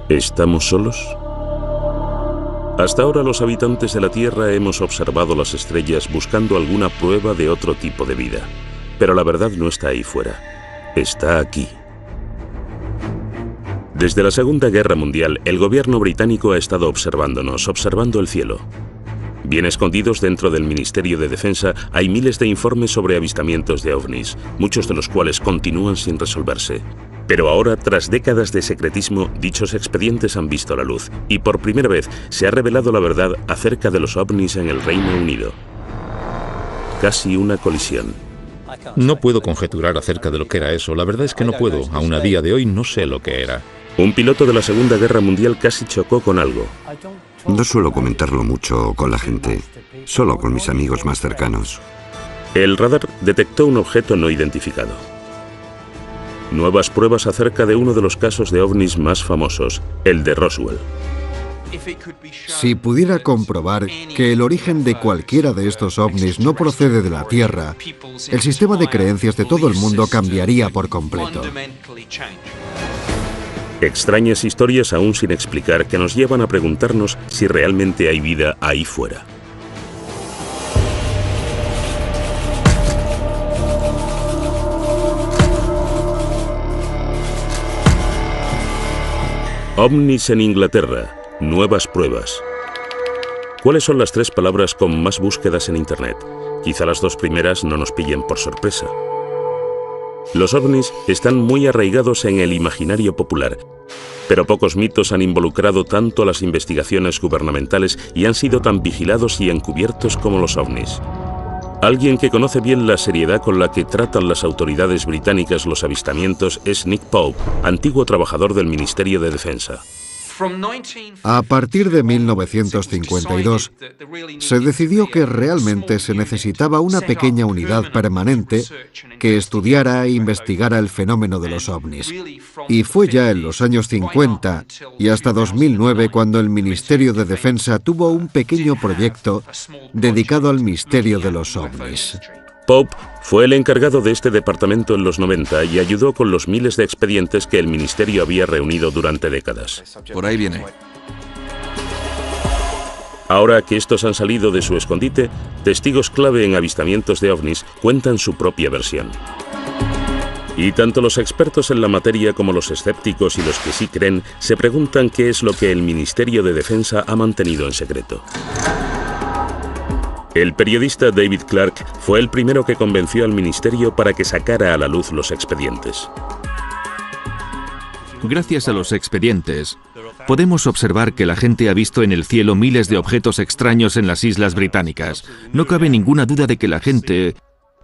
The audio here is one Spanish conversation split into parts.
¿Estamos solos? Hasta ahora los habitantes de la Tierra hemos observado las estrellas buscando alguna prueba de otro tipo de vida. Pero la verdad no está ahí fuera. Está aquí. Desde la Segunda Guerra Mundial, el gobierno británico ha estado observándonos, observando el cielo. Bien escondidos dentro del Ministerio de Defensa hay miles de informes sobre avistamientos de ovnis, muchos de los cuales continúan sin resolverse. Pero ahora, tras décadas de secretismo, dichos expedientes han visto la luz y por primera vez se ha revelado la verdad acerca de los ovnis en el Reino Unido. Casi una colisión. No puedo conjeturar acerca de lo que era eso. La verdad es que no puedo. Aún a día de hoy no sé lo que era. Un piloto de la Segunda Guerra Mundial casi chocó con algo. No suelo comentarlo mucho con la gente, solo con mis amigos más cercanos. El radar detectó un objeto no identificado. Nuevas pruebas acerca de uno de los casos de ovnis más famosos, el de Roswell. Si pudiera comprobar que el origen de cualquiera de estos ovnis no procede de la Tierra, el sistema de creencias de todo el mundo cambiaría por completo. Extrañas historias aún sin explicar que nos llevan a preguntarnos si realmente hay vida ahí fuera. OVNIs en Inglaterra. Nuevas pruebas. ¿Cuáles son las 3 palabras con más búsquedas en Internet? Quizá las 2 primeras no nos pillen por sorpresa. Los ovnis están muy arraigados en el imaginario popular, pero pocos mitos han involucrado tanto a las investigaciones gubernamentales y han sido tan vigilados y encubiertos como los ovnis. Alguien que conoce bien la seriedad con la que tratan las autoridades británicas los avistamientos es Nick Pope, antiguo trabajador del Ministerio de Defensa. A partir de 1952, se decidió que realmente se necesitaba una pequeña unidad permanente que estudiara e investigara el fenómeno de los ovnis. Y fue ya en los años 50 y hasta 2009 cuando el Ministerio de Defensa tuvo un pequeño proyecto dedicado al misterio de los ovnis. Pope fue el encargado de este departamento en los 90 y ayudó con los miles de expedientes que el ministerio había reunido durante décadas. Por ahí viene. Ahora que estos han salido de su escondite, testigos clave en avistamientos de ovnis cuentan su propia versión. Y tanto los expertos en la materia como los escépticos y los que sí creen se preguntan qué es lo que el Ministerio de Defensa ha mantenido en secreto. El periodista David Clark fue el primero que convenció al ministerio para que sacara a la luz los expedientes. Gracias a los expedientes, podemos observar que la gente ha visto en el cielo miles de objetos extraños en las islas británicas. No cabe ninguna duda de que la gente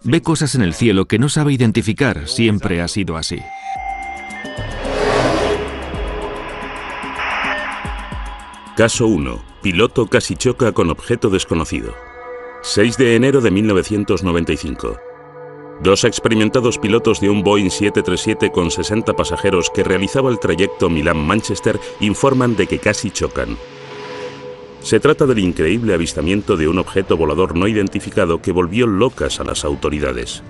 ve cosas en el cielo que no sabe identificar. Siempre ha sido así. Caso 1. Piloto casi choca con objeto desconocido. 6 de enero de 1995. 2 experimentados pilotos de un Boeing 737 con 60 pasajeros que realizaba el trayecto Milán-Manchester informan de que casi chocan. Se trata del increíble avistamiento de un objeto volador no identificado que volvió locas a las autoridades.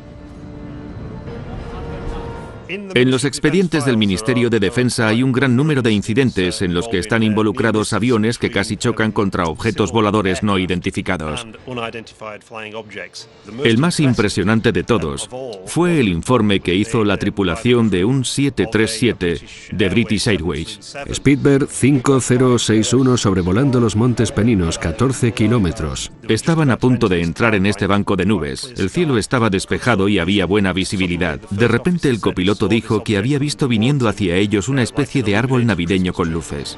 En los expedientes del Ministerio de Defensa hay un gran número de incidentes en los que están involucrados aviones que casi chocan contra objetos voladores no identificados. El más impresionante de todos fue el informe que hizo la tripulación de un 737 de British Airways. Speedbird 5061 sobrevolando los Montes Peninos, 14 kilómetros. Estaban a punto de entrar en este banco de nubes. El cielo estaba despejado y había buena visibilidad. De repente el copiloto dijo que había visto viniendo hacia ellos una especie de árbol navideño con luces.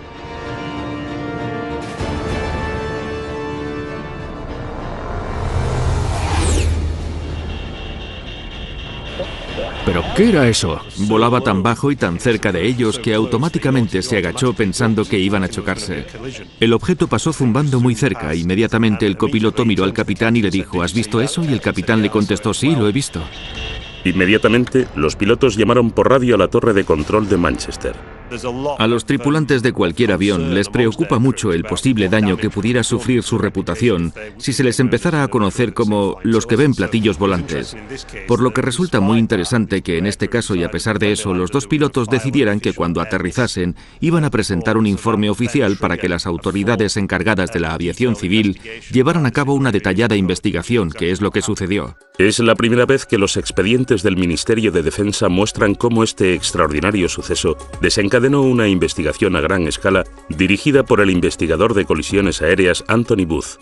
¿Pero qué era eso? Volaba tan bajo y tan cerca de ellos que automáticamente se agachó pensando que iban a chocarse. El objeto pasó zumbando muy cerca. Inmediatamente el copiloto miró al capitán y le dijo: ¿has visto eso? Y el capitán le contestó: sí, lo he visto. Inmediatamente, los pilotos llamaron por radio a la torre de control de Manchester. A los tripulantes de cualquier avión les preocupa mucho el posible daño que pudiera sufrir su reputación si se les empezara a conocer como los que ven platillos volantes. Por lo que resulta muy interesante que en este caso, y a pesar de eso, los dos pilotos decidieran que cuando aterrizasen iban a presentar un informe oficial para que las autoridades encargadas de la aviación civil llevaran a cabo una detallada investigación, que es lo que sucedió. Es la primera vez que los expedientes del Ministerio de Defensa muestran cómo este extraordinario suceso desencadenó una investigación a gran escala dirigida por el investigador de colisiones aéreas Anthony Booth.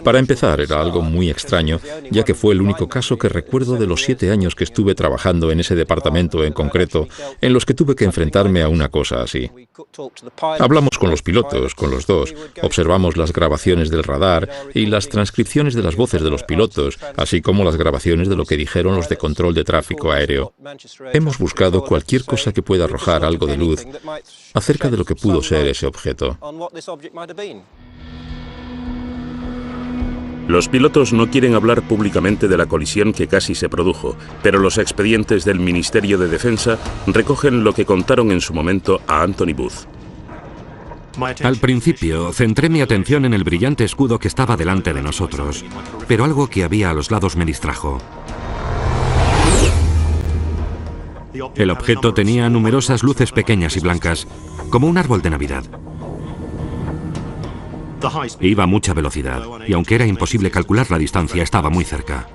Para empezar, era algo muy extraño, ya que fue el único caso que recuerdo de los 7 años que estuve trabajando en ese departamento en concreto, en los que tuve que enfrentarme a una cosa así. Hablamos con los pilotos, con los dos, observamos las grabaciones del radar y las transcripciones de las voces de los pilotos, así como las grabaciones de lo que dijeron los de control de tráfico aéreo. Hemos buscado cualquier cosa que pueda arrojar algo de luz acerca de lo que pudo ser ese objeto. Los pilotos no quieren hablar públicamente de la colisión que casi se produjo, pero los expedientes del Ministerio de Defensa recogen lo que contaron en su momento a Anthony Booth. Al principio, centré mi atención en el brillante escudo que estaba delante de nosotros, pero algo que había a los lados me distrajo. El objeto tenía numerosas luces pequeñas y blancas, como un árbol de Navidad. Iba a mucha velocidad, y aunque era imposible calcular la distancia, estaba muy cerca.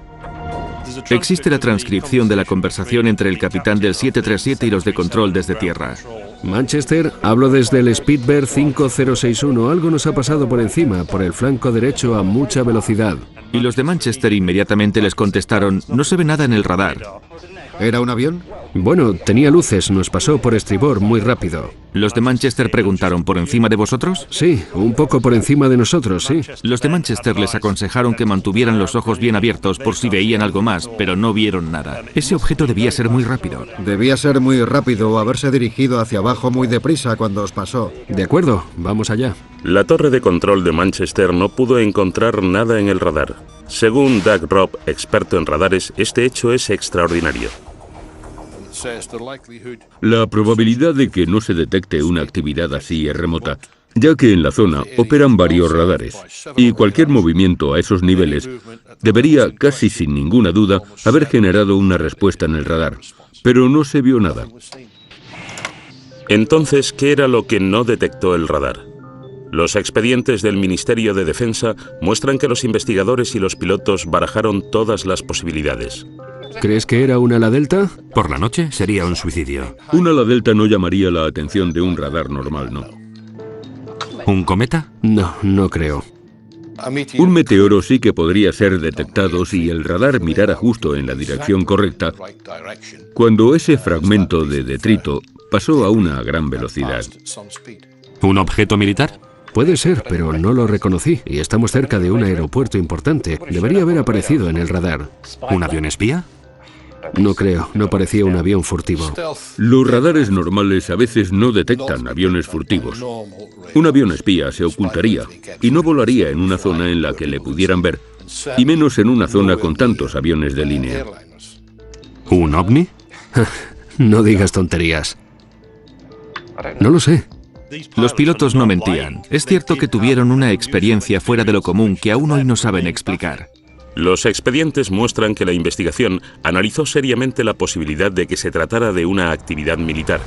Existe la transcripción de la conversación entre el capitán del 737 y los de control desde tierra. Manchester, hablo desde el Speedbird 5061. Algo nos ha pasado por encima, por el flanco derecho a mucha velocidad. Y los de Manchester inmediatamente les contestaron, no se ve nada en el radar. ¿Era un avión? Bueno, tenía luces, nos pasó por estribor muy rápido. Los de Manchester preguntaron, ¿por encima de vosotros? Sí, un poco por encima de nosotros, sí. Los de Manchester les aconsejaron que mantuvieran los ojos bien abiertos por si veían algo más, pero no vieron nada. Ese objeto debía ser muy rápido. Debía ser muy rápido o haberse dirigido hacia abajo muy deprisa cuando os pasó. De acuerdo, vamos allá. La torre de control de Manchester no pudo encontrar nada en el radar. Según Doug Robb, experto en radares, este hecho es extraordinario. La probabilidad de que no se detecte una actividad así es remota, ya que en la zona operan varios radares, y cualquier movimiento a esos niveles debería, casi sin ninguna duda, haber generado una respuesta en el radar, pero no se vio nada. Entonces, ¿qué era lo que no detectó el radar? Los expedientes del Ministerio de Defensa muestran que los investigadores y los pilotos barajaron todas las posibilidades. ¿Crees que era un ala delta? Por la noche sería un suicidio. Un ala delta no llamaría la atención de un radar normal, ¿no? ¿Un cometa? No, no creo. Un meteoro sí que podría ser detectado si el radar mirara justo en la dirección correcta, cuando ese fragmento de detrito pasó a una gran velocidad. ¿Un objeto militar? Puede ser, pero no lo reconocí, y estamos cerca de un aeropuerto importante. Debería haber aparecido en el radar. ¿Un avión espía? No creo, no parecía un avión furtivo. Los radares normales a veces no detectan aviones furtivos. Un avión espía se ocultaría y no volaría en una zona en la que le pudieran ver, y menos en una zona con tantos aviones de línea. ¿Un ovni? No digas tonterías. No lo sé. Los pilotos no mentían. Es cierto que tuvieron una experiencia fuera de lo común que aún hoy no saben explicar. Los expedientes muestran que la investigación analizó seriamente la posibilidad de que se tratara de una actividad militar,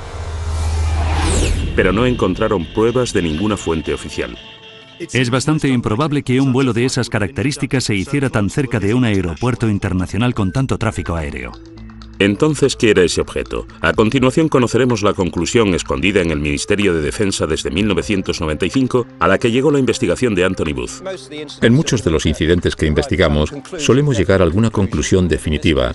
pero no encontraron pruebas de ninguna fuente oficial. Es bastante improbable que un vuelo de esas características se hiciera tan cerca de un aeropuerto internacional con tanto tráfico aéreo. Entonces, ¿qué era ese objeto? A continuación conoceremos la conclusión escondida en el Ministerio de Defensa desde 1995, a la que llegó la investigación de Anthony Booth. En muchos de los incidentes que investigamos, solemos llegar a alguna conclusión definitiva,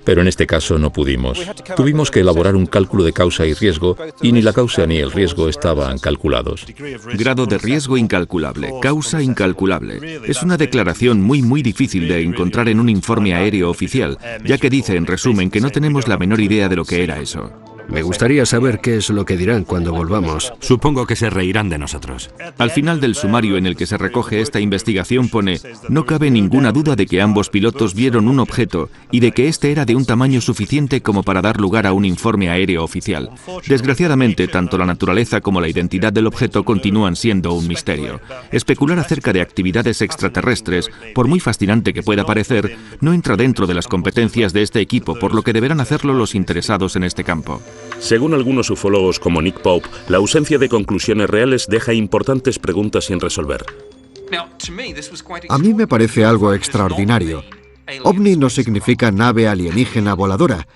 pero en este caso no pudimos. Tuvimos que elaborar un cálculo de causa y riesgo, y ni la causa ni el riesgo estaban calculados. Grado de riesgo incalculable, causa incalculable. Es una declaración muy difícil de encontrar en un informe aéreo oficial, ya que dice, en resumen, que no tenemos la menor idea de lo que era eso. Me gustaría saber qué es lo que dirán cuando volvamos. Supongo que se reirán de nosotros. Al final del sumario en el que se recoge esta investigación pone: no cabe ninguna duda de que ambos pilotos vieron un objeto y de que este era de un tamaño suficiente como para dar lugar a un informe aéreo oficial. Desgraciadamente, tanto la naturaleza como la identidad del objeto continúan siendo un misterio. Especular acerca de actividades extraterrestres, por muy fascinante que pueda parecer, no entra dentro de las competencias de este equipo, por lo que deberán hacerlo los interesados en este campo. Según algunos ufólogos como Nick Pope, la ausencia de conclusiones reales deja importantes preguntas sin resolver. A mí me parece algo extraordinario. OVNI no significa nave alienígena voladora,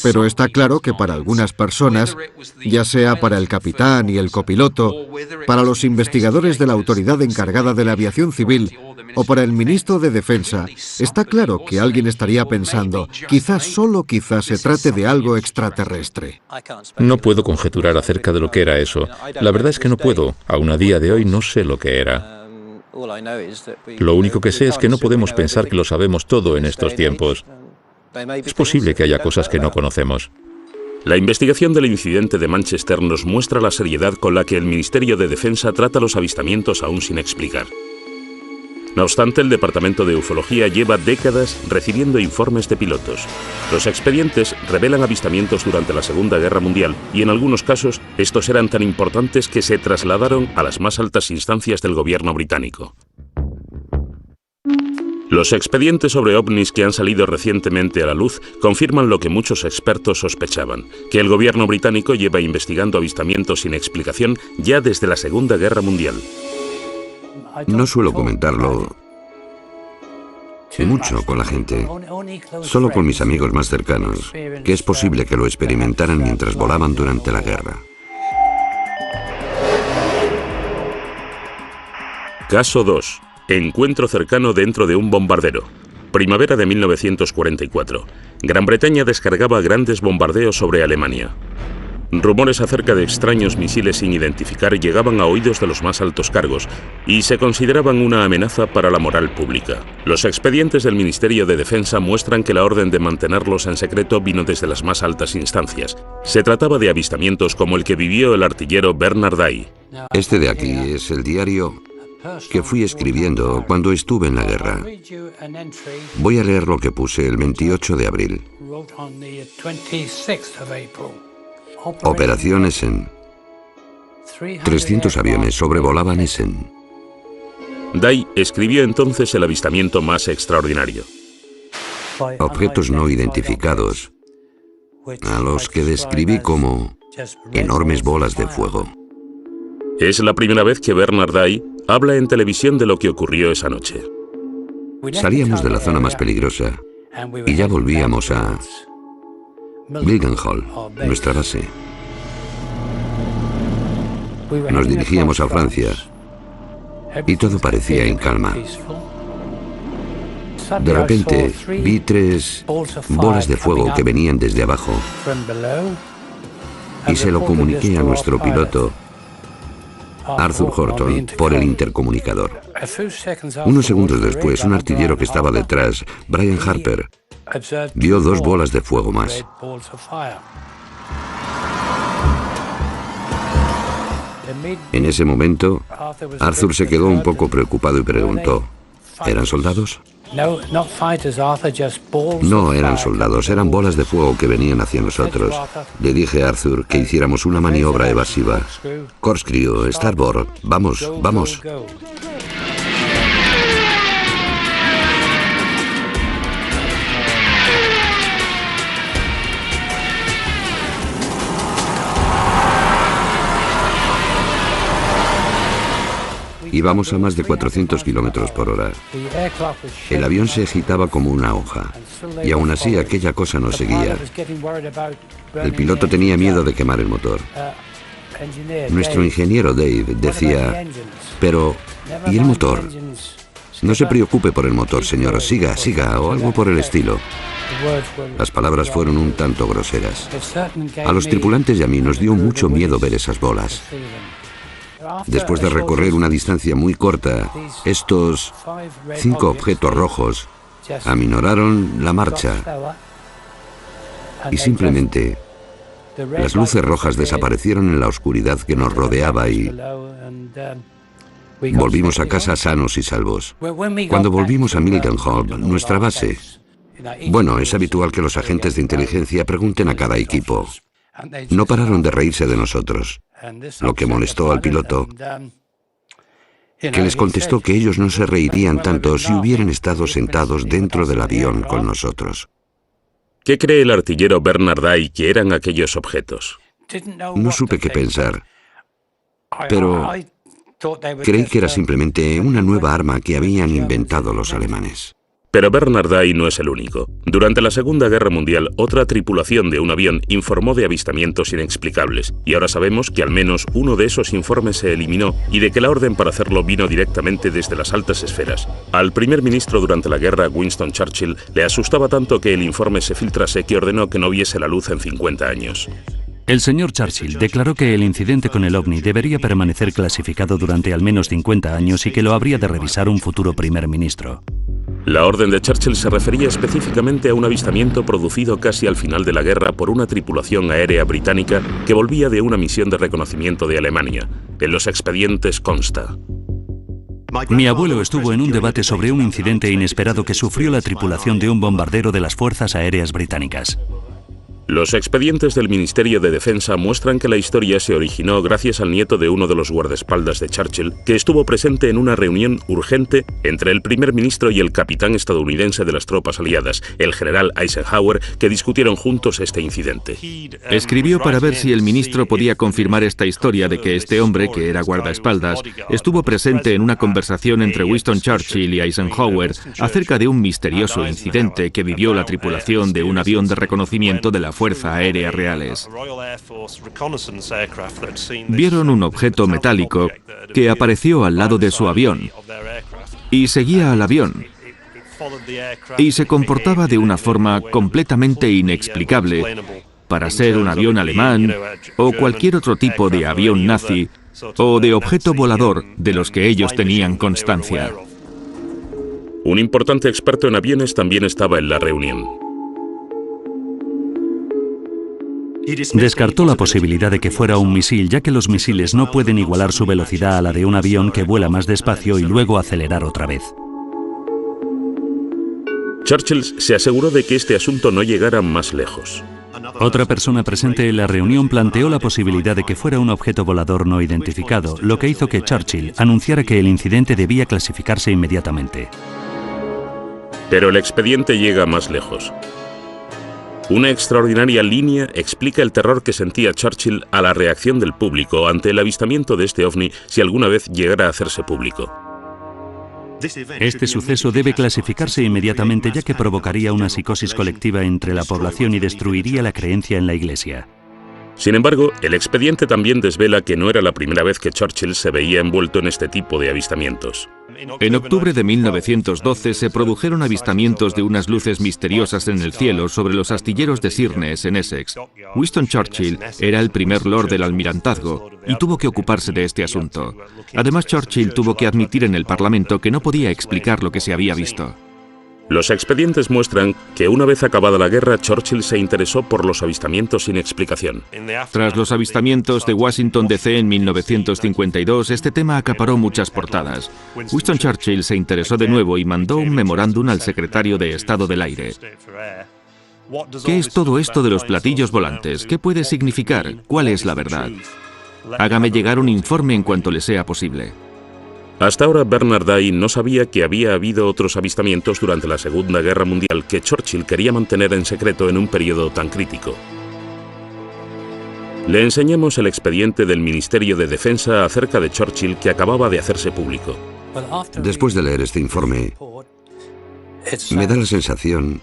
pero está claro que para algunas personas, ya sea para el capitán y el copiloto, para los investigadores de la autoridad encargada de la aviación civil o para el ministro de Defensa, está claro que alguien estaría pensando, quizás, solo quizás, se trate de algo extraterrestre. No puedo conjeturar acerca de lo que era eso. La verdad es que no puedo. Aún a día de hoy no sé lo que era. Lo único que sé es que no podemos pensar que lo sabemos todo en estos tiempos. Es posible que haya cosas que no conocemos. La investigación del incidente de Manchester nos muestra la seriedad con la que el Ministerio de Defensa trata los avistamientos aún sin explicar. No obstante, el Departamento de Ufología lleva décadas recibiendo informes de pilotos. Los expedientes revelan avistamientos durante la Segunda Guerra Mundial y en algunos casos estos eran tan importantes que se trasladaron a las más altas instancias del gobierno británico. Los expedientes sobre ovnis que han salido recientemente a la luz confirman lo que muchos expertos sospechaban, que el gobierno británico lleva investigando avistamientos sin explicación ya desde la Segunda Guerra Mundial. No suelo comentarlo mucho con la gente, solo con mis amigos más cercanos, que es posible que lo experimentaran mientras volaban durante la guerra. Caso 2. Encuentro cercano dentro de un bombardero. Primavera de 1944. Gran Bretaña descargaba grandes bombardeos sobre Alemania. Rumores acerca de extraños misiles sin identificar llegaban a oídos de los más altos cargos y se consideraban una amenaza para la moral pública. Los expedientes del Ministerio de Defensa muestran que la orden de mantenerlos en secreto vino desde las más altas instancias. Se trataba de avistamientos como el que vivió el artillero Bernard Day. Este de aquí es el diario que fui escribiendo cuando estuve en la guerra. Voy a leer lo que puse el 28 de abril. Operación Essen. 300 aviones sobrevolaban Essen. Day escribió entonces el avistamiento más extraordinario. Objetos no identificados, a los que describí como enormes bolas de fuego. Es la primera vez que Bernard Day habla en televisión de lo que ocurrió esa noche. Salíamos de la zona más peligrosa y ya volvíamos a Mildenhall, nuestra base. Nos dirigíamos a Francia y todo parecía en calma. De repente vi 3 bolas de fuego que venían desde abajo y se lo comuniqué a nuestro piloto, Arthur Horton, por el intercomunicador. Unos segundos después, un artillero que estaba detrás, Brian Harper, vio 2 bolas de fuego más. En ese momento, Arthur se quedó un poco preocupado y preguntó, ¿eran soldados? No eran soldados, eran bolas de fuego que venían hacia nosotros. Le dije a Arthur que hiciéramos una maniobra evasiva. Corkscrew, starboard, vamos, vamos. Íbamos a más de 400 kilómetros por hora. El avión se agitaba como una hoja, y aún así aquella cosa nos seguía. El piloto tenía miedo de quemar el motor. Nuestro ingeniero Dave decía, pero ¿y el motor? No se preocupe por el motor, señor, siga, siga, o algo por el estilo. Las palabras fueron un tanto groseras. A los tripulantes y a mí nos dio mucho miedo ver esas bolas. Después de recorrer una distancia muy corta, estos 5 objetos rojos aminoraron la marcha y simplemente Las luces rojas desaparecieron en la oscuridad que nos rodeaba y volvimos a casa sanos y salvos. Cuando volvimos a Mildenhall, nuestra base, bueno, es habitual que los agentes de inteligencia pregunten a cada equipo. No pararon de reírse de nosotros, lo que molestó al piloto, que les contestó que ellos no se reirían tanto si hubieran estado sentados dentro del avión con nosotros. ¿Qué cree el artillero Bernard Day que eran aquellos objetos? No supe qué pensar, pero creí que era simplemente una nueva arma que habían inventado los alemanes. Pero Bernard Day no es el único. Durante la Segunda Guerra Mundial, otra tripulación de un avión informó de avistamientos inexplicables, y ahora sabemos que al menos uno de esos informes se eliminó y de que la orden para hacerlo vino directamente desde las altas esferas. Al primer ministro durante la guerra, Winston Churchill, le asustaba tanto que el informe se filtrase que ordenó que no viese la luz en 50 años. El señor Churchill declaró que el incidente con el ovni debería permanecer clasificado durante al menos 50 años y que lo habría de revisar un futuro primer ministro. La orden de Churchill se refería específicamente a un avistamiento producido casi al final de la guerra por una tripulación aérea británica que volvía de una misión de reconocimiento de Alemania. En los expedientes consta: mi abuelo estuvo en un debate sobre un incidente inesperado que sufrió la tripulación de un bombardero de las Fuerzas Aéreas Británicas. Los expedientes del Ministerio de Defensa muestran que la historia se originó gracias al nieto de uno de los guardaespaldas de Churchill, que estuvo presente en una reunión urgente entre el primer ministro y el capitán estadounidense de las tropas aliadas, el general Eisenhower, que discutieron juntos este incidente. Escribió para ver si el ministro podía confirmar esta historia de que este hombre, que era guardaespaldas, estuvo presente en una conversación entre Winston Churchill y Eisenhower acerca de un misterioso incidente que vivió la tripulación de un avión de reconocimiento de la Fuerza Aérea Reales. Vieron un objeto metálico que apareció al lado de su avión y seguía al avión y se comportaba de una forma completamente inexplicable para ser un avión alemán o cualquier otro tipo de avión nazi o de objeto volador de los que ellos tenían constancia. Un importante experto en aviones también estaba en la reunión. Descartó la posibilidad de que fuera un misil, ya que los misiles no pueden igualar su velocidad a la de un avión que vuela más despacio y luego acelerar otra vez. Churchill se aseguró de que este asunto no llegara más lejos. Otra persona presente en la reunión planteó la posibilidad de que fuera un objeto volador no identificado, lo que hizo que Churchill anunciara que el incidente debía clasificarse inmediatamente. Pero el expediente llega más lejos. Una extraordinaria línea explica el terror que sentía Churchill a la reacción del público ante el avistamiento de este ovni si alguna vez llegara a hacerse público. Este suceso debe clasificarse inmediatamente, ya que provocaría una psicosis colectiva entre la población y destruiría la creencia en la Iglesia. Sin embargo, el expediente también desvela que no era la primera vez que Churchill se veía envuelto en este tipo de avistamientos. En octubre de 1912 se produjeron avistamientos de unas luces misteriosas en el cielo sobre los astilleros de Sheerness, en Essex. Winston Churchill era el primer lord del almirantazgo y tuvo que ocuparse de este asunto. Además, Churchill tuvo que admitir en el Parlamento que no podía explicar lo que se había visto. Los expedientes muestran que una vez acabada la guerra, Churchill se interesó por los avistamientos sin explicación. Tras los avistamientos de Washington D.C. en 1952, este tema acaparó muchas portadas. Winston Churchill se interesó de nuevo y mandó un memorándum al secretario de Estado del Aire. ¿Qué es todo esto de los platillos volantes? ¿Qué puede significar? ¿Cuál es la verdad? Hágame llegar un informe en cuanto le sea posible. Hasta ahora Bernard Day no sabía que había habido otros avistamientos durante la Segunda Guerra Mundial que Churchill quería mantener en secreto en un periodo tan crítico. Le enseñamos el expediente del Ministerio de Defensa acerca de Churchill que acababa de hacerse público. Después de leer este informe, me da la sensación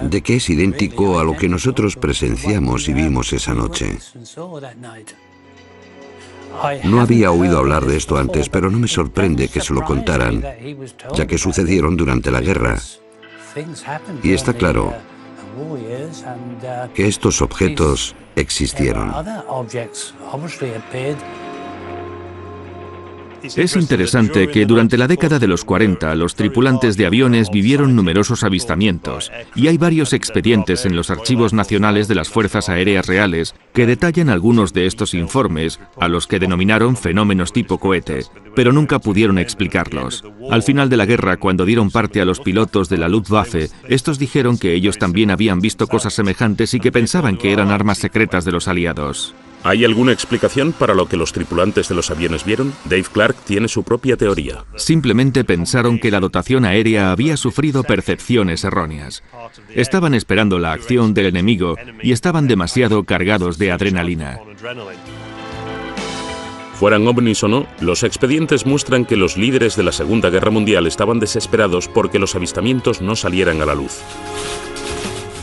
de que es idéntico a lo que nosotros presenciamos y vimos esa noche. No había oído hablar de esto antes, pero no me sorprende que se lo contaran, ya que sucedieron durante la guerra. Y está claro que estos objetos existieron. Es interesante que durante la década de los 40 los tripulantes de aviones vivieron numerosos avistamientos, y hay varios expedientes en los archivos nacionales de las Fuerzas Aéreas Reales que detallan algunos de estos informes, a los que denominaron fenómenos tipo cohete, pero nunca pudieron explicarlos. Al final de la guerra, cuando dieron parte a los pilotos de la Luftwaffe, estos dijeron que ellos también habían visto cosas semejantes y que pensaban que eran armas secretas de los aliados. ¿Hay alguna explicación para lo que los tripulantes de los aviones vieron? Dave Clark tiene su propia teoría. Simplemente pensaron que la dotación aérea había sufrido percepciones erróneas. Estaban esperando la acción del enemigo y estaban demasiado cargados de adrenalina. Fueran ovnis o no, los expedientes muestran que los líderes de la Segunda Guerra Mundial estaban desesperados porque los avistamientos no salieran a la luz.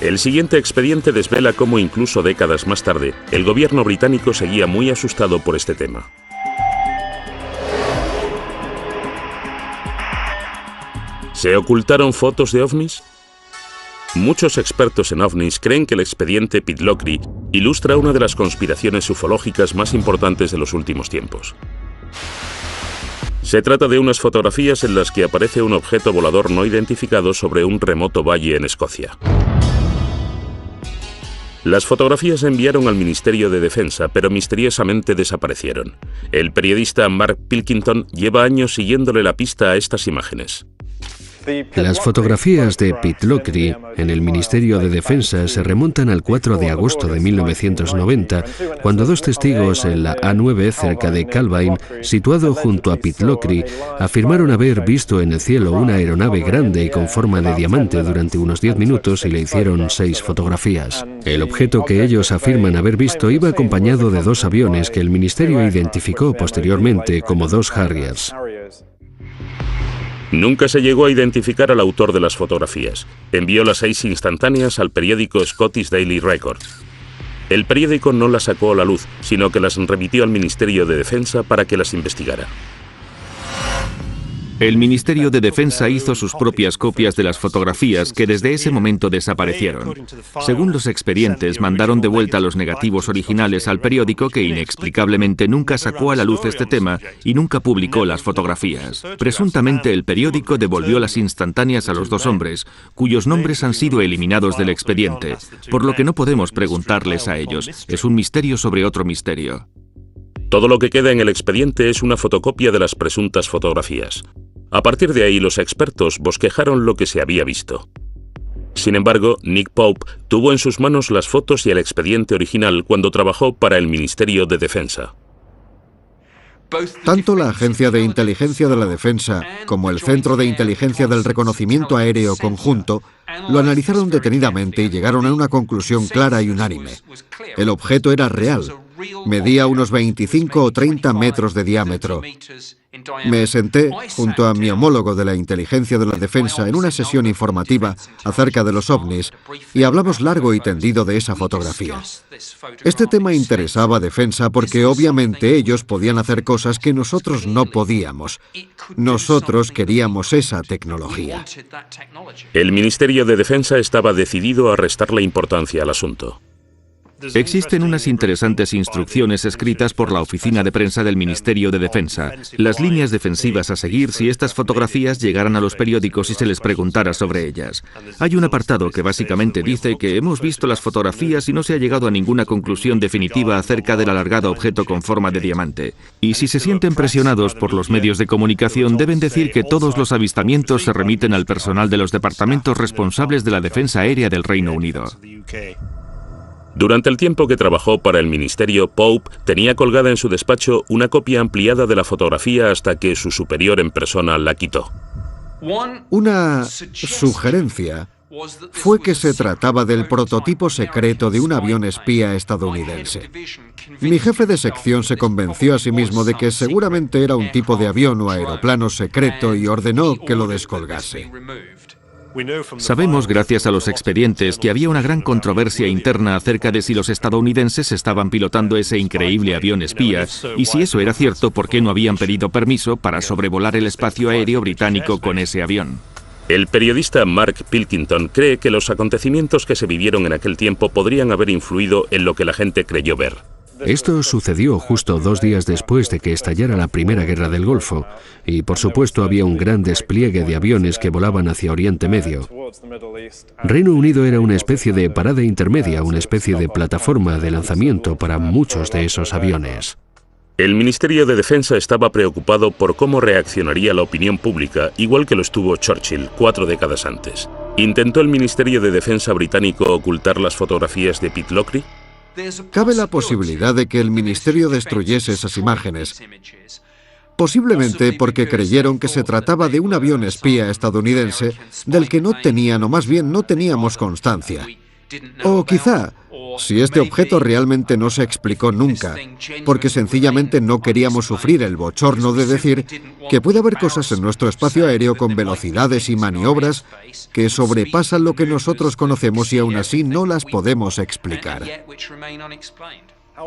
El siguiente expediente desvela cómo incluso décadas más tarde, el gobierno británico seguía muy asustado por este tema. ¿Se ocultaron fotos de ovnis? Muchos expertos en ovnis creen que el expediente Pitlochry ilustra una de las conspiraciones ufológicas más importantes de los últimos tiempos. Se trata de unas fotografías en las que aparece un objeto volador no identificado sobre un remoto valle en Escocia. Las fotografías se enviaron al Ministerio de Defensa, pero misteriosamente desaparecieron. El periodista Mark Pilkington lleva años siguiéndole la pista a estas imágenes. Las fotografías de Pitlochry en el Ministerio de Defensa se remontan al 4 de agosto de 1990, cuando dos testigos en la A9 cerca de Calvine, situado junto a Pitlochry, afirmaron haber visto en el cielo una aeronave grande y con forma de diamante durante unos 10 minutos y le hicieron 6 fotografías. El objeto que ellos afirman haber visto iba acompañado de 2 aviones que el ministerio identificó posteriormente como 2 Harriers. Nunca se llegó a identificar al autor de las fotografías. Envió las 6 instantáneas al periódico Scottish Daily Record. El periódico no las sacó a la luz, sino que las remitió al Ministerio de Defensa para que las investigara. El Ministerio de Defensa hizo sus propias copias de las fotografías que desde ese momento desaparecieron. Según los expedientes, mandaron de vuelta los negativos originales al periódico, que inexplicablemente nunca sacó a la luz este tema y nunca publicó las fotografías. Presuntamente el periódico devolvió las instantáneas a los 2 hombres, cuyos nombres han sido eliminados del expediente, por lo que no podemos preguntarles a ellos. Es un misterio sobre otro misterio. Todo lo que queda en el expediente es una fotocopia de las presuntas fotografías. A partir de ahí, los expertos bosquejaron lo que se había visto. Sin embargo, Nick Pope tuvo en sus manos las fotos y el expediente original cuando trabajó para el Ministerio de Defensa. Tanto la Agencia de Inteligencia de la Defensa como el Centro de Inteligencia del Reconocimiento Aéreo Conjunto lo analizaron detenidamente y llegaron a una conclusión clara y unánime. El objeto era real. Medía unos 25 o 30 metros de diámetro. Me senté junto a mi homólogo de la Inteligencia de la Defensa en una sesión informativa acerca de los ovnis y hablamos largo y tendido de esa fotografía. Este tema interesaba a Defensa porque obviamente ellos podían hacer cosas que nosotros no podíamos. Nosotros queríamos esa tecnología. El Ministerio de Defensa estaba decidido a restarle importancia al asunto. Existen unas interesantes instrucciones escritas por la oficina de prensa del Ministerio de Defensa, las líneas defensivas a seguir si estas fotografías llegaran a los periódicos y se les preguntara sobre ellas. Hay un apartado que básicamente dice que hemos visto las fotografías y no se ha llegado a ninguna conclusión definitiva acerca del alargado objeto con forma de diamante. Y si se sienten presionados por los medios de comunicación, deben decir que todos los avistamientos se remiten al personal de los departamentos responsables de la defensa aérea del Reino Unido. Durante el tiempo que trabajó para el ministerio, Pope tenía colgada en su despacho una copia ampliada de la fotografía hasta que su superior en persona la quitó. Una sugerencia fue que se trataba del prototipo secreto de un avión espía estadounidense. Mi jefe de sección se convenció a sí mismo de que seguramente era un tipo de avión o aeroplano secreto y ordenó que lo descolgase. Sabemos, gracias a los expedientes, que había una gran controversia interna acerca de si los estadounidenses estaban pilotando ese increíble avión espía, y si eso era cierto, ¿por qué no habían pedido permiso para sobrevolar el espacio aéreo británico con ese avión? El periodista Mark Pilkington cree que los acontecimientos que se vivieron en aquel tiempo podrían haber influido en lo que la gente creyó ver. Esto sucedió justo 2 días después de que estallara la Primera Guerra del Golfo, y por supuesto había un gran despliegue de aviones que volaban hacia Oriente Medio. Reino Unido era una especie de parada intermedia, una especie de plataforma de lanzamiento para muchos de esos aviones. El Ministerio de Defensa estaba preocupado por cómo reaccionaría la opinión pública, igual que lo estuvo Churchill 4 décadas antes. ¿Intentó el Ministerio de Defensa británico ocultar las fotografías de Pitlochry? Cabe la posibilidad de que el ministerio destruyese esas imágenes, posiblemente porque creyeron que se trataba de un avión espía estadounidense del que no tenían, o más bien no teníamos constancia. O quizá, si este objeto realmente no se explicó nunca, porque sencillamente no queríamos sufrir el bochorno de decir que puede haber cosas en nuestro espacio aéreo con velocidades y maniobras que sobrepasan lo que nosotros conocemos y aún así no las podemos explicar.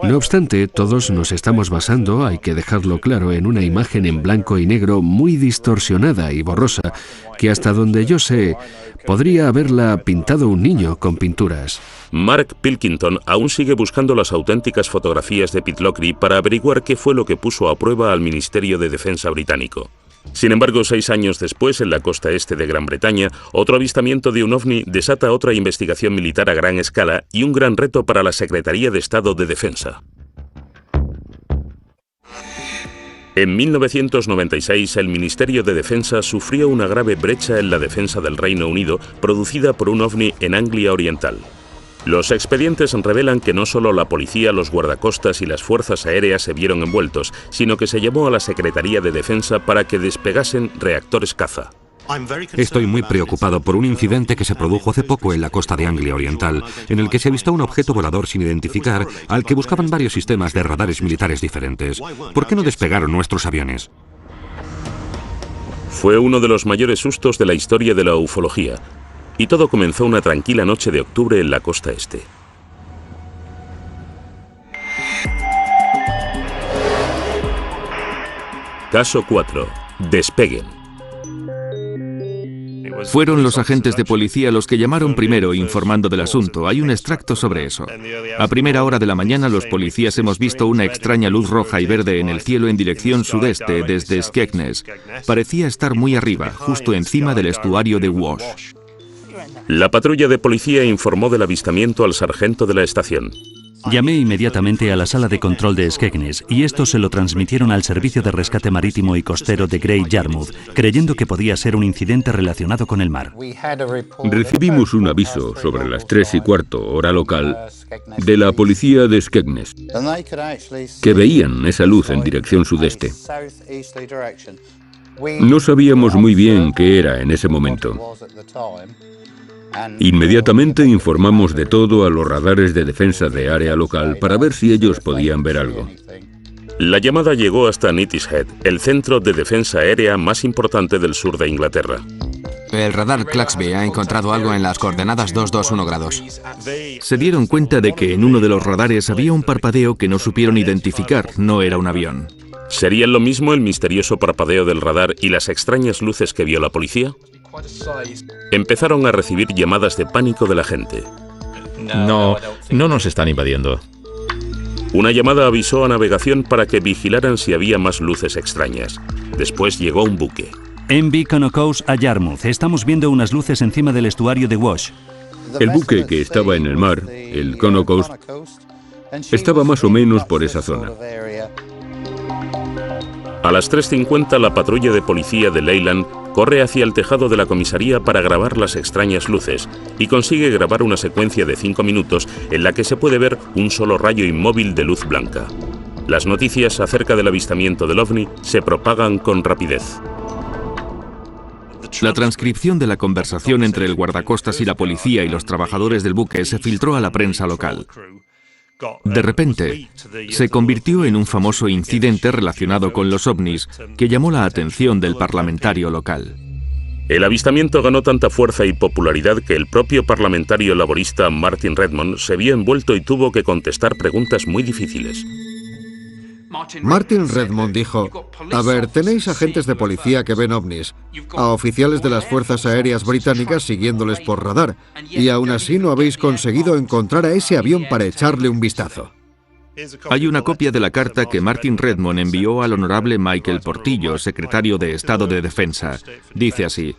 No obstante, todos nos estamos basando, hay que dejarlo claro, en una imagen en blanco y negro muy distorsionada y borrosa, que hasta donde yo sé, podría haberla pintado un niño con pinturas. Mark Pilkington aún sigue buscando las auténticas fotografías de Pitlochry para averiguar qué fue lo que puso a prueba al Ministerio de Defensa británico. Sin embargo, 6 años después, en la costa este de Gran Bretaña, otro avistamiento de un ovni desata otra investigación militar a gran escala y un gran reto para la Secretaría de Estado de Defensa. En 1996, el Ministerio de Defensa sufrió una grave brecha en la defensa del Reino Unido producida por un ovni en Anglia Oriental. Los expedientes revelan que no solo la policía, los guardacostas y las fuerzas aéreas se vieron envueltos, sino que se llamó a la Secretaría de Defensa para que despegasen reactores caza. Estoy muy preocupado por un incidente que se produjo hace poco en la costa de Anglia Oriental, en el que se avistó un objeto volador sin identificar al que buscaban varios sistemas de radares militares diferentes. ¿Por qué no despegaron nuestros aviones? Fue uno de los mayores sustos de la historia de la ufología. Y todo comenzó una tranquila noche de octubre en la costa este. Caso 4. Despeguen. Fueron los agentes de policía los que llamaron primero informando del asunto. Hay un extracto sobre eso. A primera hora de la mañana los policías hemos visto una extraña luz roja y verde en el cielo en dirección sudeste desde Skegness. Parecía estar muy arriba, justo encima del estuario de Wash. La patrulla de policía informó del avistamiento al sargento de la estación. Llamé inmediatamente a la sala de control de Skegness y esto se lo transmitieron al Servicio de Rescate Marítimo y Costero de Great Yarmouth, creyendo que podía ser un incidente relacionado con el mar. Recibimos un aviso sobre las 3:15 hora local de la policía de Skegness, que veían esa luz en dirección sudeste. No sabíamos muy bien qué era en ese momento. Inmediatamente informamos de todo a los radares de defensa de área local para ver si ellos podían ver algo. La llamada llegó hasta Neatishead, el centro de defensa aérea más importante del sur de Inglaterra. El radar Claxby ha encontrado algo en las coordenadas 221 grados. Se dieron cuenta de que en uno de los radares había un parpadeo que no supieron identificar, no era un avión. ¿Serían lo mismo el misterioso parpadeo del radar y las extrañas luces que vio la policía? Empezaron a recibir llamadas de pánico de la gente. No nos están invadiendo. Una llamada avisó a navegación para que vigilaran si había más luces extrañas. Después llegó un buque. MV Conocos a Yarmouth. Estamos viendo unas luces encima del estuario de Wash. El buque que estaba en el mar, el Conocos, estaba más o menos por esa zona. A las 3:50 la patrulla de policía de Leyland corre hacia el tejado de la comisaría para grabar las extrañas luces y consigue grabar una secuencia de 5 minutos en la que se puede ver un solo rayo inmóvil de luz blanca. Las noticias acerca del avistamiento del ovni se propagan con rapidez. La transcripción de la conversación entre el guardacostas y la policía y los trabajadores del buque se filtró a la prensa local. De repente, se convirtió en un famoso incidente relacionado con los ovnis que llamó la atención del parlamentario local. El avistamiento ganó tanta fuerza y popularidad que el propio parlamentario laborista Martin Redmond se vio envuelto y tuvo que contestar preguntas muy difíciles. Martin Redmond dijo: a ver, tenéis agentes de policía que ven ovnis, a oficiales de las fuerzas aéreas británicas siguiéndoles por radar, y aún así no habéis conseguido encontrar a ese avión para echarle un vistazo. Hay una copia de la carta que Martin Redmond envió al honorable Michael Portillo, secretario de Estado de Defensa. Dice así: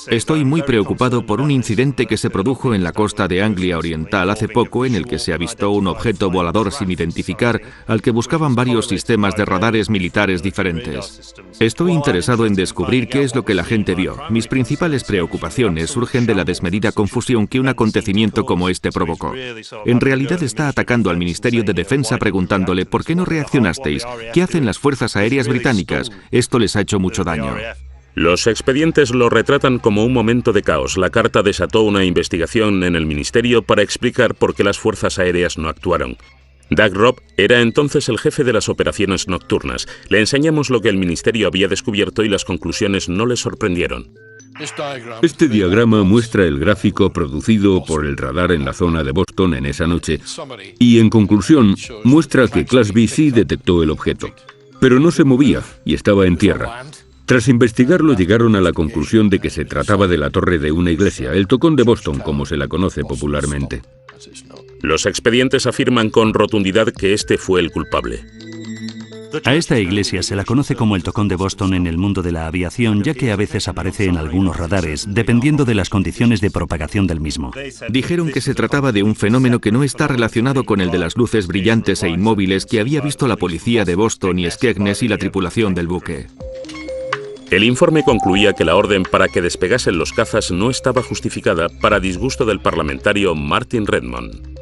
estoy muy preocupado por un incidente que se produjo en la costa de Anglia Oriental hace poco, en el que se avistó un objeto volador sin identificar al que buscaban varios sistemas de radares militares diferentes. Estoy interesado en descubrir qué es lo que la gente vio. Mis principales preocupaciones surgen de la desmedida confusión que un acontecimiento como este provocó. En realidad está atacando al Ministerio de Defensa preguntándole ¿por qué no reaccionasteis? ¿Qué hacen las fuerzas aéreas británicas? Esto les ha hecho mucho daño. Los expedientes lo retratan como un momento de caos. La carta desató una investigación en el ministerio para explicar por qué las fuerzas aéreas no actuaron. Doug Robb era entonces el jefe de las operaciones nocturnas. Le enseñamos lo que el ministerio había descubierto y las conclusiones no le sorprendieron. Este diagrama muestra el gráfico producido por el radar en la zona de Boston en esa noche y, en conclusión, muestra que Class B sí detectó el objeto, pero no se movía y estaba en tierra. Tras investigarlo, llegaron a la conclusión de que se trataba de la torre de una iglesia, el Tocón de Boston, como se la conoce popularmente. Los expedientes afirman con rotundidad que este fue el culpable. A esta iglesia se la conoce como el Tocón de Boston en el mundo de la aviación, ya que a veces aparece en algunos radares, dependiendo de las condiciones de propagación del mismo. Dijeron que se trataba de un fenómeno que no está relacionado con el de las luces brillantes e inmóviles que había visto la policía de Boston y Skegness y la tripulación del buque. El informe concluía que la orden para que despegasen los cazas no estaba justificada, para disgusto del parlamentario Martin Redmond.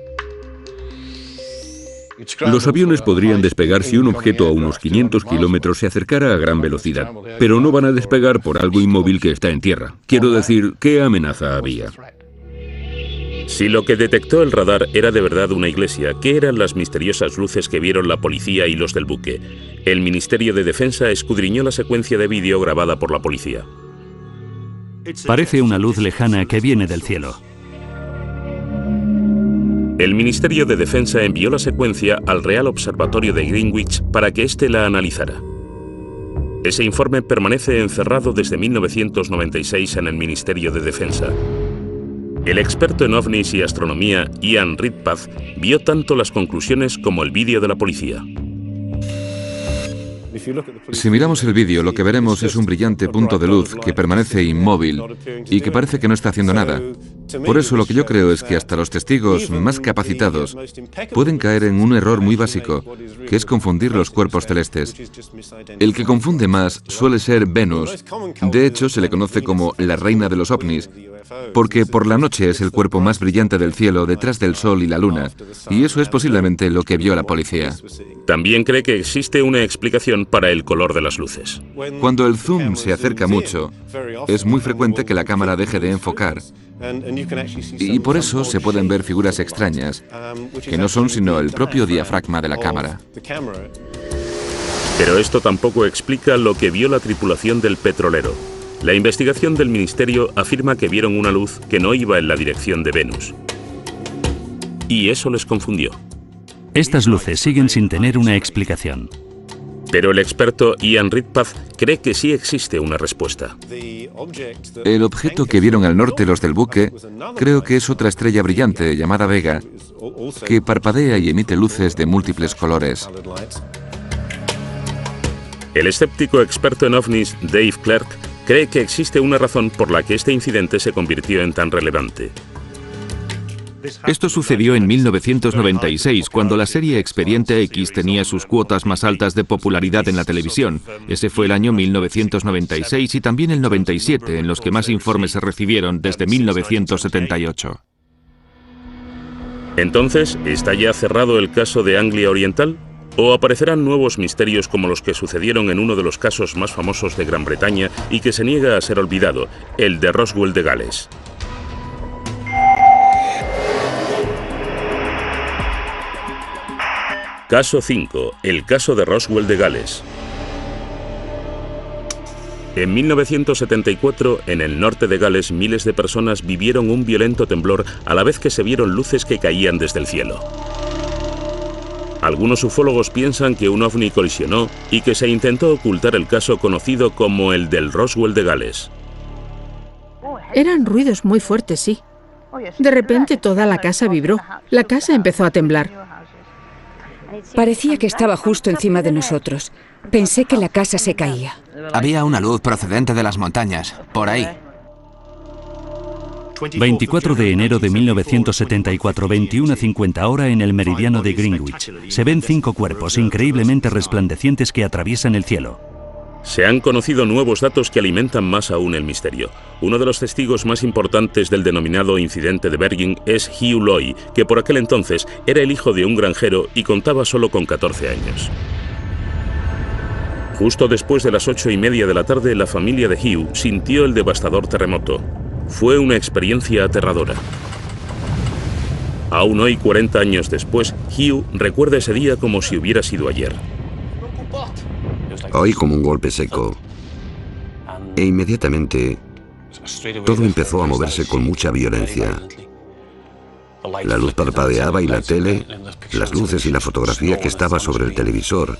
Los aviones podrían despegar si un objeto a unos 500 kilómetros se acercara a gran velocidad, pero no van a despegar por algo inmóvil que está en tierra. Quiero decir, ¿qué amenaza había? Si lo que detectó el radar era de verdad una iglesia, ¿qué eran las misteriosas luces que vieron la policía y los del buque? El Ministerio de Defensa escudriñó la secuencia de vídeo grabada por la policía. Parece una luz lejana que viene del cielo. El Ministerio de Defensa envió la secuencia al Real Observatorio de Greenwich para que éste la analizara. Ese informe permanece encerrado desde 1996 en el Ministerio de Defensa. El experto en ovnis y astronomía, Ian Redpath, vio tanto las conclusiones como el vídeo de la policía. Si miramos el vídeo, lo que veremos es un brillante punto de luz que permanece inmóvil y que parece que no está haciendo nada. Por eso lo que yo creo es que hasta los testigos más capacitados pueden caer en un error muy básico, que es confundir los cuerpos celestes. El que confunde más suele ser Venus. De hecho, se le conoce como la reina de los ovnis, porque por la noche es el cuerpo más brillante del cielo detrás del Sol y la Luna, y eso es posiblemente lo que vio la policía. También cree que existe una explicación para el color de las luces. Cuando el zoom se acerca mucho, es muy frecuente que la cámara deje de enfocar, y por eso se pueden ver figuras extrañas, que no son sino el propio diafragma de la cámara. Pero esto tampoco explica lo que vio la tripulación del petrolero. La investigación del ministerio afirma que vieron una luz que no iba en la dirección de Venus. Y eso les confundió. Estas luces siguen sin tener una explicación. Pero el experto Ian Redpath cree que sí existe una respuesta. El objeto que vieron al norte los del buque, creo que es otra estrella brillante llamada Vega, que parpadea y emite luces de múltiples colores. El escéptico experto en ovnis Dave Clark cree que existe una razón por la que este incidente se convirtió en tan relevante. Esto sucedió en 1996, cuando la serie Expediente X tenía sus cuotas más altas de popularidad en la televisión. Ese fue el año 1996 y también el 97, en los que más informes se recibieron desde 1978. Entonces, ¿está ya cerrado el caso de Anglia Oriental? ¿O aparecerán nuevos misterios como los que sucedieron en uno de los casos más famosos de Gran Bretaña y que se niega a ser olvidado, el de Roswell de Gales? Caso 5. El caso de Roswell de Gales. En 1974, en el norte de Gales, miles de personas vivieron un violento temblor a la vez que se vieron luces que caían desde el cielo. Algunos ufólogos piensan que un ovni colisionó y que se intentó ocultar el caso conocido como el del Roswell de Gales. Eran ruidos muy fuertes, sí. De repente toda la casa vibró. La casa empezó a temblar. Parecía que estaba justo encima de nosotros. Pensé que la casa se caía. Había una luz procedente de las montañas, por ahí. 24 de enero de 1974, 21:50 hora en el meridiano de Greenwich. Se ven 5 cuerpos increíblemente resplandecientes que atraviesan el cielo. Se han conocido nuevos datos que alimentan más aún el misterio. Uno de los testigos más importantes del denominado incidente de Bergen es Hugh Loy, que por aquel entonces era el hijo de un granjero y contaba solo con 14 años. Justo después de las 8:30 de la tarde, la familia de Hugh sintió el devastador terremoto. Fue una experiencia aterradora. Aún hoy, 40 años después, Hugh recuerda ese día como si hubiera sido ayer. Oí como un golpe seco e inmediatamente todo empezó a moverse con mucha violencia. La luz parpadeaba y la tele, las luces y la fotografía que estaba sobre el televisor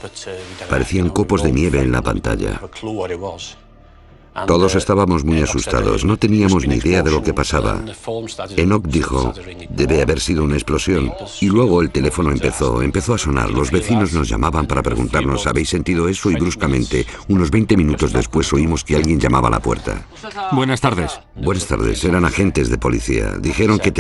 parecían copos de nieve en la pantalla. Todos estábamos muy asustados, no teníamos ni idea de lo que pasaba. Enoch dijo, debe haber sido una explosión. Y luego el teléfono empezó a sonar. Los vecinos nos llamaban para preguntarnos, ¿habéis sentido eso? Y bruscamente, unos 20 minutos después, oímos que alguien llamaba a la puerta. Buenas tardes. Buenas tardes, eran agentes de policía. Dijeron que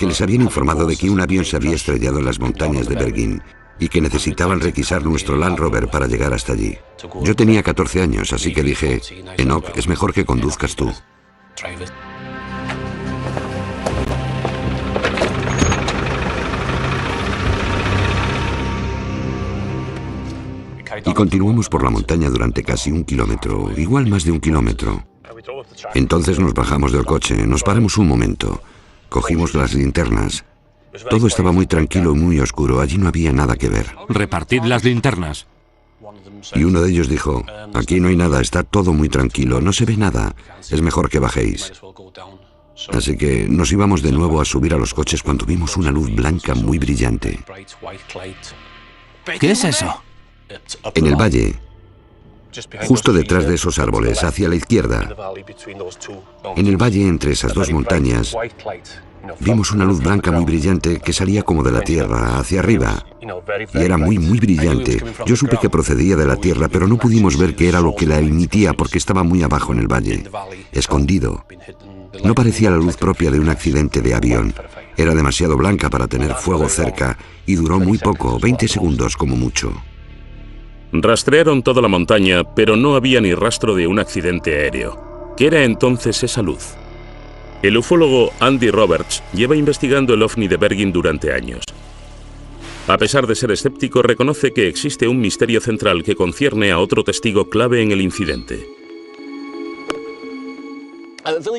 les habían informado de que un avión se había estrellado en las montañas de Bergen y que necesitaban requisar nuestro Land Rover para llegar hasta allí. Yo tenía 14 años, así que dije, Enoch, es mejor que conduzcas tú. Y continuamos por la montaña durante casi 1 kilómetro, igual más de 1 kilómetro. Entonces nos bajamos del coche, nos paramos un momento, cogimos las linternas. Todo estaba muy tranquilo y muy oscuro, allí no había nada que ver. Repartid las linternas. Y uno de ellos dijo, aquí no hay nada, está todo muy tranquilo, no se ve nada, es mejor que bajéis. Así que nos íbamos de nuevo a subir a los coches cuando vimos una luz blanca muy brillante. ¿Qué es eso? En el valle, justo detrás de esos árboles, hacia la izquierda, en el valle entre esas dos montañas, vimos una luz blanca muy brillante que salía como de la tierra, hacia arriba. Y era muy, muy brillante. Yo supe que procedía de la tierra, pero no pudimos ver qué era lo que la emitía porque estaba muy abajo en el valle, escondido. No parecía la luz propia de un accidente de avión. Era demasiado blanca para tener fuego cerca y duró muy poco, 20 segundos como mucho. Rastrearon toda la montaña, pero no había ni rastro de un accidente aéreo. ¿Qué era entonces esa luz? El ufólogo Andy Roberts lleva investigando el ovni de Bergen durante años. A pesar de ser escéptico, reconoce que existe un misterio central que concierne a otro testigo clave en el incidente.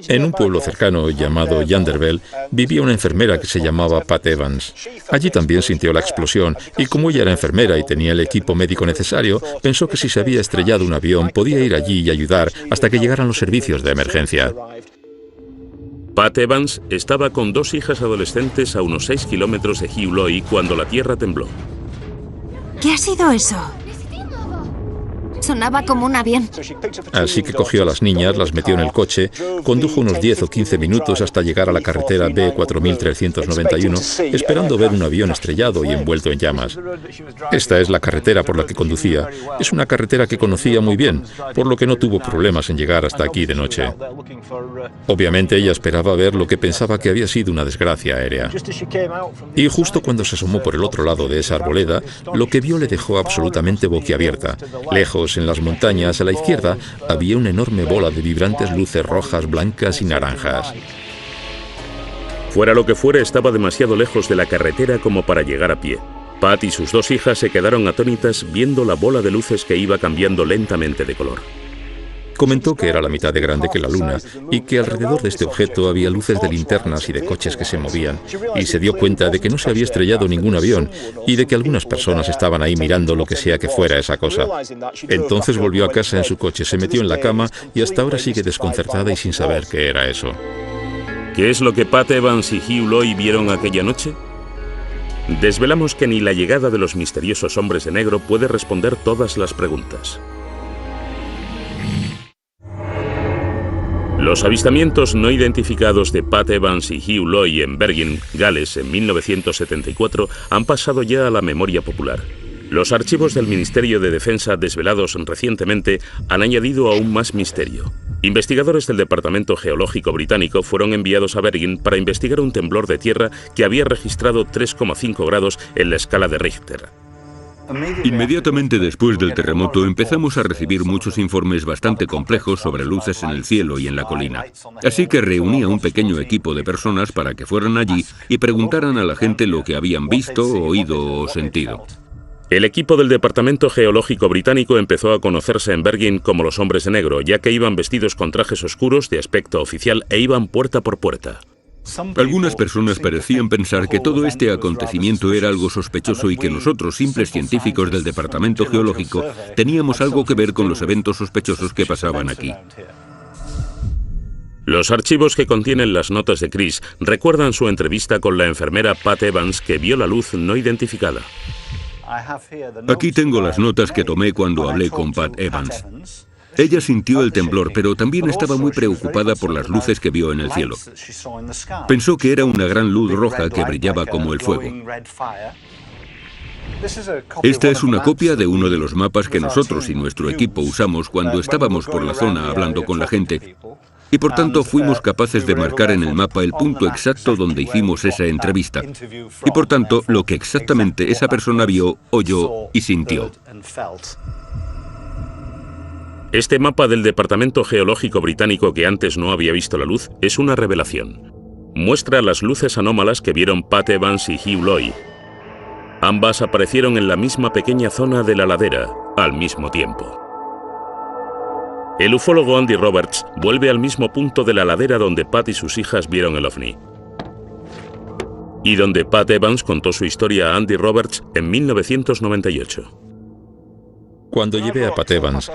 En un pueblo cercano llamado Yanderville vivía una enfermera que se llamaba Pat Evans. Allí también sintió la explosión y como ella era enfermera y tenía el equipo médico necesario, pensó que si se había estrellado un avión podía ir allí y ayudar hasta que llegaran los servicios de emergencia. Pat Evans estaba con 2 hijas adolescentes a unos 6 kilómetros de Hugh Loy cuando la tierra tembló. ¿Qué ha sido eso? Sonaba como un avión. Así que cogió a las niñas, las metió en el coche, condujo unos 10 o 15 minutos hasta llegar a la carretera B4391, esperando ver un avión estrellado y envuelto en llamas. Esta es la carretera por la que conducía. Es una carretera que conocía muy bien, por lo que no tuvo problemas en llegar hasta aquí de noche. Obviamente ella esperaba ver lo que pensaba que había sido una desgracia aérea. Y justo cuando se asomó por el otro lado de esa arboleda, lo que vio le dejó absolutamente boquiabierta. Lejos, en las montañas, a la izquierda, había una enorme bola de vibrantes luces rojas, blancas y naranjas. Fuera lo que fuera, estaba demasiado lejos de la carretera como para llegar a pie. Pat y sus 2 hijas se quedaron atónitas viendo la bola de luces que iba cambiando lentamente de color. Comentó que era la mitad de grande que la luna y que alrededor de este objeto había luces de linternas y de coches que se movían, y se dio cuenta de que no se había estrellado ningún avión y de que algunas personas estaban ahí mirando lo que sea que fuera esa cosa. Entonces volvió a casa en su coche, se metió en la cama y hasta ahora sigue desconcertada y sin saber qué era eso. ¿Qué es lo que Pat Evans y Hugh Loy vieron aquella noche? Desvelamos que ni la llegada de los misteriosos hombres de negro puede responder todas las preguntas. Los avistamientos no identificados de Pat Evans y Hugh Loy en Bergen, Gales, en 1974 han pasado ya a la memoria popular. Los archivos del Ministerio de Defensa desvelados recientemente han añadido aún más misterio. Investigadores del Departamento Geológico Británico fueron enviados a Bergen para investigar un temblor de tierra que había registrado 3,5 grados en la escala de Richter. Inmediatamente después del terremoto empezamos a recibir muchos informes bastante complejos sobre luces en el cielo y en la colina. Así que reuní a un pequeño equipo de personas para que fueran allí y preguntaran a la gente lo que habían visto, oído o sentido. El equipo del Departamento Geológico Británico empezó a conocerse en Bergen como los hombres de negro, ya que iban vestidos con trajes oscuros de aspecto oficial e iban puerta por puerta. Algunas personas parecían pensar que todo este acontecimiento era algo sospechoso y que nosotros, simples científicos del Departamento Geológico, teníamos algo que ver con los eventos sospechosos que pasaban aquí. Los archivos que contienen las notas de Chris recuerdan su entrevista con la enfermera Pat Evans, que vio la luz no identificada. Aquí tengo las notas que tomé cuando hablé con Pat Evans. Ella sintió el temblor, pero también estaba muy preocupada por las luces que vio en el cielo. Pensó que era una gran luz roja que brillaba como el fuego. Esta es una copia de uno de los mapas que nosotros y nuestro equipo usamos cuando estábamos por la zona hablando con la gente. Y por tanto fuimos capaces de marcar en el mapa el punto exacto donde hicimos esa entrevista. Y por tanto, lo que exactamente esa persona vio, oyó y sintió. Este mapa del Departamento Geológico Británico, que antes no había visto la luz, es una revelación. Muestra las luces anómalas que vieron Pat Evans y Hugh Loy. Ambas aparecieron en la misma pequeña zona de la ladera, al mismo tiempo. El ufólogo Andy Roberts vuelve al mismo punto de la ladera donde Pat y sus hijas vieron el ovni. Y donde Pat Evans contó su historia a Andy Roberts en 1998. Cuando llevé a Pat Evans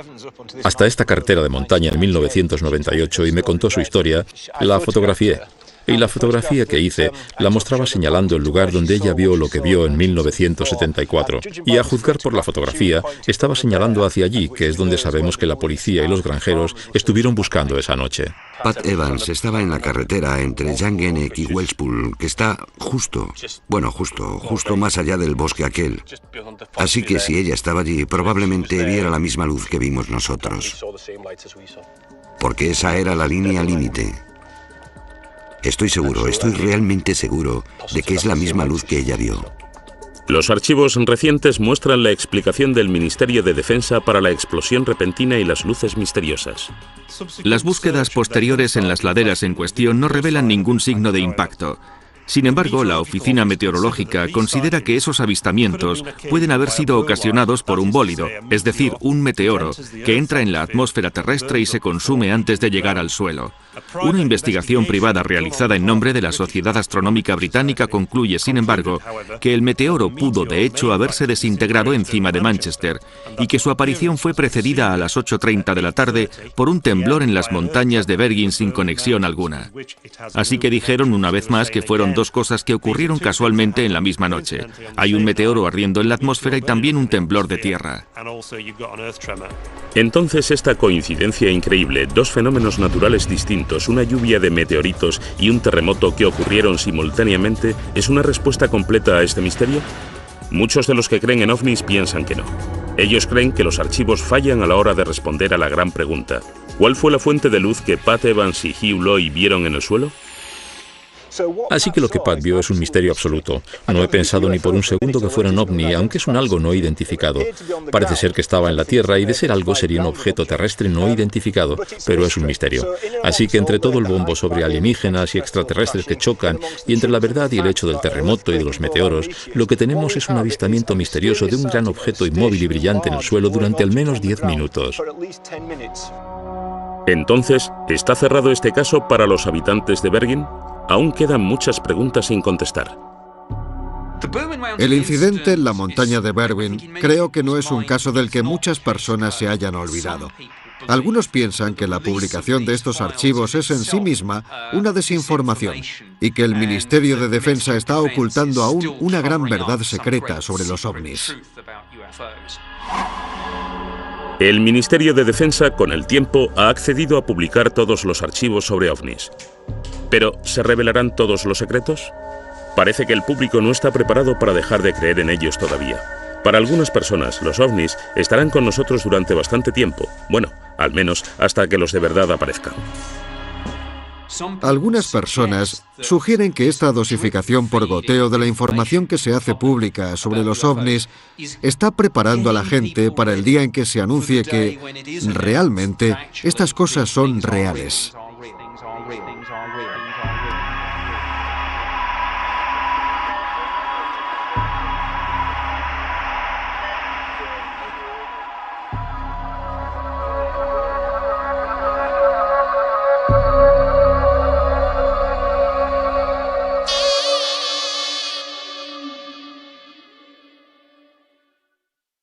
hasta esta carretera de montaña en 1998 y me contó su historia, la fotografié. Y la fotografía que hice la mostraba señalando el lugar donde ella vio lo que vio en 1974. Y a juzgar por la fotografía, estaba señalando hacia allí, que es donde sabemos que la policía y los granjeros estuvieron buscando esa noche. Pat Evans estaba en la carretera entre Llangennec y Wellspool, que está justo más allá del bosque aquel. Así que si ella estaba allí, probablemente viera la misma luz que vimos nosotros. Porque esa era la línea límite. Estoy realmente seguro de que es la misma luz que ella vio. Los archivos recientes muestran la explicación del Ministerio de Defensa para la explosión repentina y las luces misteriosas. Las búsquedas posteriores en las laderas en cuestión no revelan ningún signo de impacto. Sin embargo, la Oficina Meteorológica considera que esos avistamientos pueden haber sido ocasionados por un bólido, es decir, un meteoro, que entra en la atmósfera terrestre y se consume antes de llegar al suelo. Una investigación privada realizada en nombre de la Sociedad Astronómica Británica concluye, sin embargo, que el meteoro pudo, de hecho, haberse desintegrado encima de Manchester y que su aparición fue precedida a las 8:30 de la tarde por un temblor en las montañas de Bergen sin conexión alguna. Así que dijeron una vez más que fueron dos cosas que ocurrieron casualmente en la misma noche. Hay un meteoro ardiendo en la atmósfera y también un temblor de tierra. Entonces esta coincidencia increíble, dos fenómenos naturales distintos, una lluvia de meteoritos y un terremoto que ocurrieron simultáneamente, ¿es una respuesta completa a este misterio? Muchos de los que creen en ovnis piensan que no. Ellos creen que los archivos fallan a la hora de responder a la gran pregunta: ¿cuál fue la fuente de luz que Pat Evans y Hugh Loy vieron en el suelo? Así que lo que Pat vio es un misterio absoluto. No he pensado ni por un segundo que fuera un ovni, aunque es un algo no identificado. Parece ser que estaba en la Tierra y de ser algo sería un objeto terrestre no identificado, pero es un misterio. Así que entre todo el bombo sobre alienígenas y extraterrestres que chocan, y entre la verdad y el hecho del terremoto y de los meteoros, lo que tenemos es un avistamiento misterioso de un gran objeto inmóvil y brillante en el suelo durante al menos 10 minutos. Entonces, ¿está cerrado este caso para los habitantes de Bergen? Aún quedan muchas preguntas sin contestar. El incidente en la montaña de Bergen creo que no es un caso del que muchas personas se hayan olvidado. Algunos piensan que la publicación de estos archivos es en sí misma una desinformación y que el Ministerio de Defensa está ocultando aún una gran verdad secreta sobre los ovnis. El Ministerio de Defensa, con el tiempo, ha accedido a publicar todos los archivos sobre ovnis. Pero, ¿se revelarán todos los secretos? Parece que el público no está preparado para dejar de creer en ellos todavía. Para algunas personas, los ovnis estarán con nosotros durante bastante tiempo. Bueno, al menos hasta que los de verdad aparezcan. Algunas personas sugieren que esta dosificación por goteo de la información que se hace pública sobre los ovnis está preparando a la gente para el día en que se anuncie que realmente estas cosas son reales.